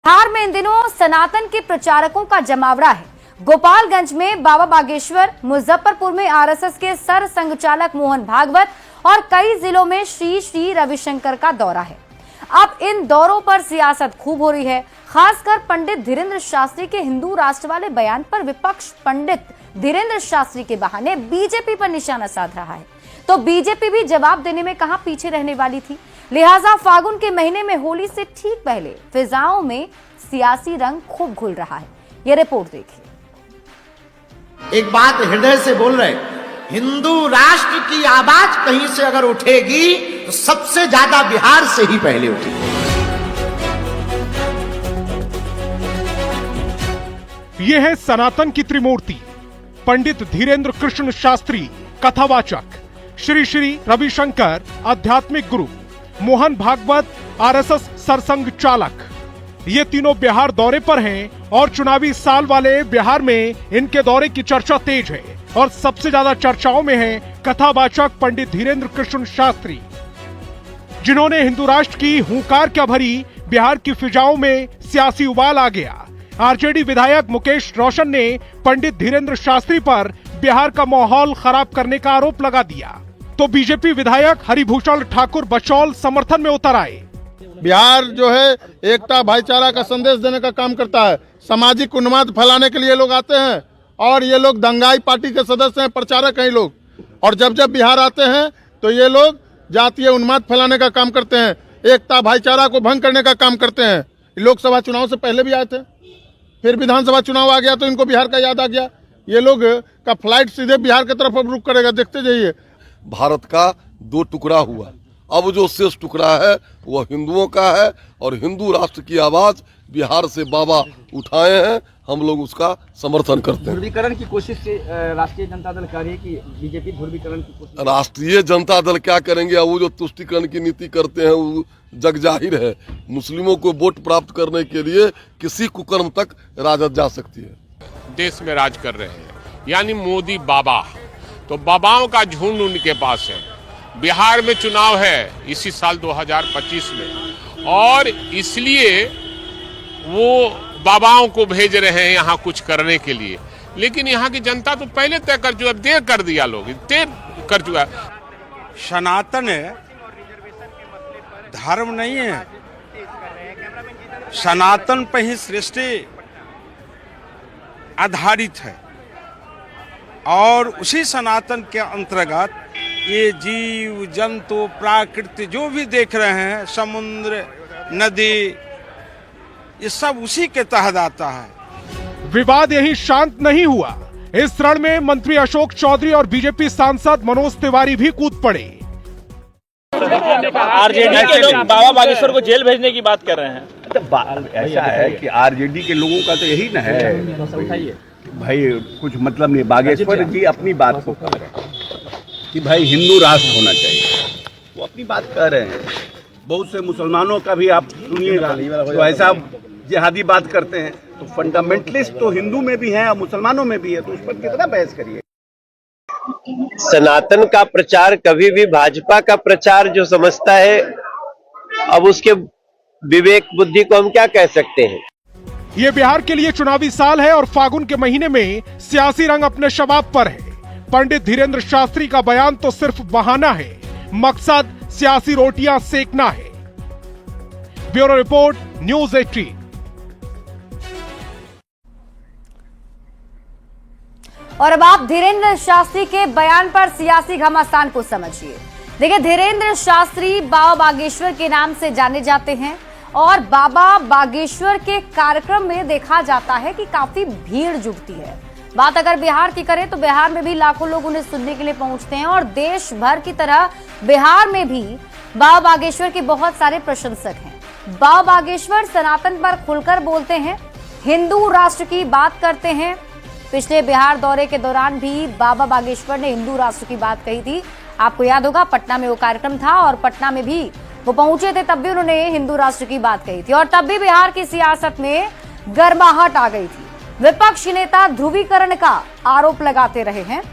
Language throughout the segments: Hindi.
बिहार में इन दिनों सनातन के प्रचारकों का जमावड़ा है। गोपालगंज में बाबा बागेश्वर, मुजफ्फरपुर में आरएसएस के सर संघचालक मोहन भागवत और कई जिलों में श्री श्री रविशंकर का दौरा है। अब इन दौरों पर सियासत खूब हो रही है। खासकर पंडित धीरेन्द्र शास्त्री के हिंदू राष्ट्र वाले बयान पर विपक्ष पंडित धीरेन्द्र शास्त्री के बहाने बीजेपी पर निशाना साध रहा है, तो बीजेपी भी जवाब देने में कहां पीछे रहने वाली थी। लिहाजा फागुन के महीने में होली से ठीक पहले फिजाओं में सियासी रंग खूब घुल रहा है। ये रिपोर्ट देखिए। एक बात हृदय से बोल रहे, हिंदू राष्ट्र की आवाज कहीं से अगर उठेगी तो सबसे ज्यादा बिहार से ही पहले उठेगी। ये है सनातन की त्रिमूर्ति, पंडित धीरेन्द्र कृष्ण शास्त्री कथावाचक, श्री श्री रविशंकर आध्यात्मिक गुरु, मोहन भागवत आरएसएस सरसंघ चालक। ये तीनों बिहार दौरे पर हैं और चुनावी साल वाले बिहार में इनके दौरे की चर्चा तेज है और सबसे ज्यादा चर्चाओं में है कथावाचक पंडित धीरेन्द्र कृष्ण शास्त्री, जिन्होंने हिंदू राष्ट्र की हुंकार क्या भरी। बिहार की फिजाओं में सियासी उबाल आ गया। आरजेडी विधायक मुकेश रोशन ने पंडित धीरेन्द्र शास्त्री पर बिहार का माहौल खराब करने का आरोप लगा दिया, तो बीजेपी विधायक हरिभूषण ठाकुर बचौल समर्थन में उतर आए। बिहार जो है एकता भाईचारा का संदेश देने का काम करता है। सामाजिक उन्माद फैलाने के लिए लोग आते हैं और ये लोग दंगाई पार्टी के सदस्य हैं, प्रचारक हैं लोग। और जब जब बिहार आते हैं तो ये लोग जातीय उन्माद फैलाने का काम करते हैं, एकता भाईचारा को भंग करने का काम करते हैं। लोकसभा चुनाव से पहले भी आए थे, फिर विधानसभा चुनाव आ गया तो इनको बिहार का याद आ गया। ये लोग का फ्लाइट सीधे बिहार की तरफ अब रुक करेगा, देखते जाइए। भारत का दो टुकड़ा हुआ, अब जो शेष टुकड़ा है वह हिंदुओं का है और हिंदू राष्ट्र की आवाज बिहार से बाबा उठाए हैं, हम लोग उसका समर्थन करते हैं। ध्रुवीकरण की कोशिश से राष्ट्रीय जनता दल कर रही है कि बीजेपी ध्रुवीकरण की कोशिश? राष्ट्रीय जनता दल क्या करेंगे? वो जो तुष्टीकरण की नीति करते हैं वो जग जाहिर है। मुस्लिमों को वोट प्राप्त करने के लिए किसी कुकर्म तक राजद जा सकती है। देश में राज कर रहे हैं यानी मोदी बाबा, तो बाबाओं का झुंड उनके पास है। बिहार में चुनाव है इसी साल 2025 में और इसलिए वो बाबाओं को भेज रहे हैं यहाँ कुछ करने के लिए, लेकिन यहाँ की जनता तो पहले तय कर चुका, देर कर दिया, लोग देर कर चुका। सनातन धर्म नहीं है, सनातन पर ही सृष्टि आधारित है और उसी सनातन के अंतर्गत ये जीव जंतु प्राकृति जो भी देख रहे हैं, समुद्र नदी, ये सब उसी के तहत आता है। विवाद यहीं शांत नहीं हुआ। इस रण में मंत्री अशोक चौधरी और बीजेपी सांसद मनोज तिवारी भी कूद पड़े। आरजेडी के लोग बाबा बागेश्वर को जेल भेजने की बात कर रहे हैं। ऐसा है कि आरजेडी के लोगों का तो यही न है भाई, कुछ मतलब नहीं। बागेश्वर जी अपनी बात को कर रहे हैं कि भाई हिंदू राष्ट्र होना चाहिए, वो अपनी बात कर रहे हैं। बहुत से मुसलमानों का भी आप सुनिएगा तो ऐसा जिहादी बात करते हैं, तो फंडामेंटलिस्ट तो हिंदू में भी है और मुसलमानों में भी है, तो उस पर कितना बहस करिए। सनातन का प्रचार कभी भी भाजपा का प्रचार जो समझता है, अब उसके विवेक बुद्धि को हम क्या कह सकते हैं। ये बिहार के लिए चुनावी साल है और फागुन के महीने में सियासी रंग अपने शबाब पर है। पंडित धीरेन्द्र शास्त्री का बयान तो सिर्फ बहाना है, मकसद सियासी रोटियां सेकना है। Bureau report, news 18। और अब आप धीरेन्द्र शास्त्री के बयान पर सियासी घमासान को समझिए। देखिए, धीरेन्द्र शास्त्री बाबा बागेश्वर के नाम से जाने जाते हैं और बाबा बागेश्वर के कार्यक्रम में देखा जाता है कि काफी भीड़ जुटती है। बात अगर बिहार की करें तो बिहार में भी लाखों लोग उन्हें सुनने के लिए पहुंचते हैं और देश भर की तरह बिहार में भी बाबा बागेश्वर के बहुत सारे प्रशंसक हैं। बाबा बागेश्वर सनातन पर खुलकर बोलते हैं, हिंदू राष्ट्र की बात करते हैं। पिछले बिहार दौरे के दौरान भी बाबा बागेश्वर ने हिंदू राष्ट्र की बात कही थी। आपको याद होगा, पटना में वो कार्यक्रम था और पटना में भी वो पहुंचे थे, तब भी उन्होंने हिंदू राष्ट्र की बात कही थी और तब भी बिहार की सियासत में गर्माहट आ गई थी। विपक्षी नेता ध्रुवीकरण का आरोप लगाते रहे हैं।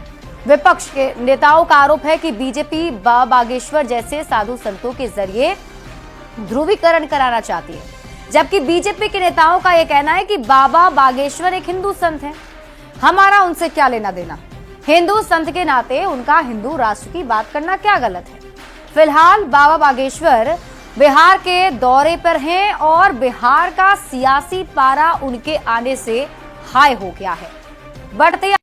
विपक्ष के नेताओं का आरोप है कि बीजेपी बाबा बागेश्वर जैसे साधु संतों के जरिए ध्रुवीकरण कराना चाहती है, जबकि बीजेपी के नेताओं का यह कहना है कि बाबा बागेश्वर एक हिंदू संत है, हमारा उनसे क्या लेना देना। हिंदू संत के नाते उनका हिंदू राष्ट्र की बात करना क्या गलत है। फिलहाल बाबा बागेश्वर बिहार के दौरे पर हैं और बिहार का सियासी पारा उनके आने से हाई हो गया है। बढ़ते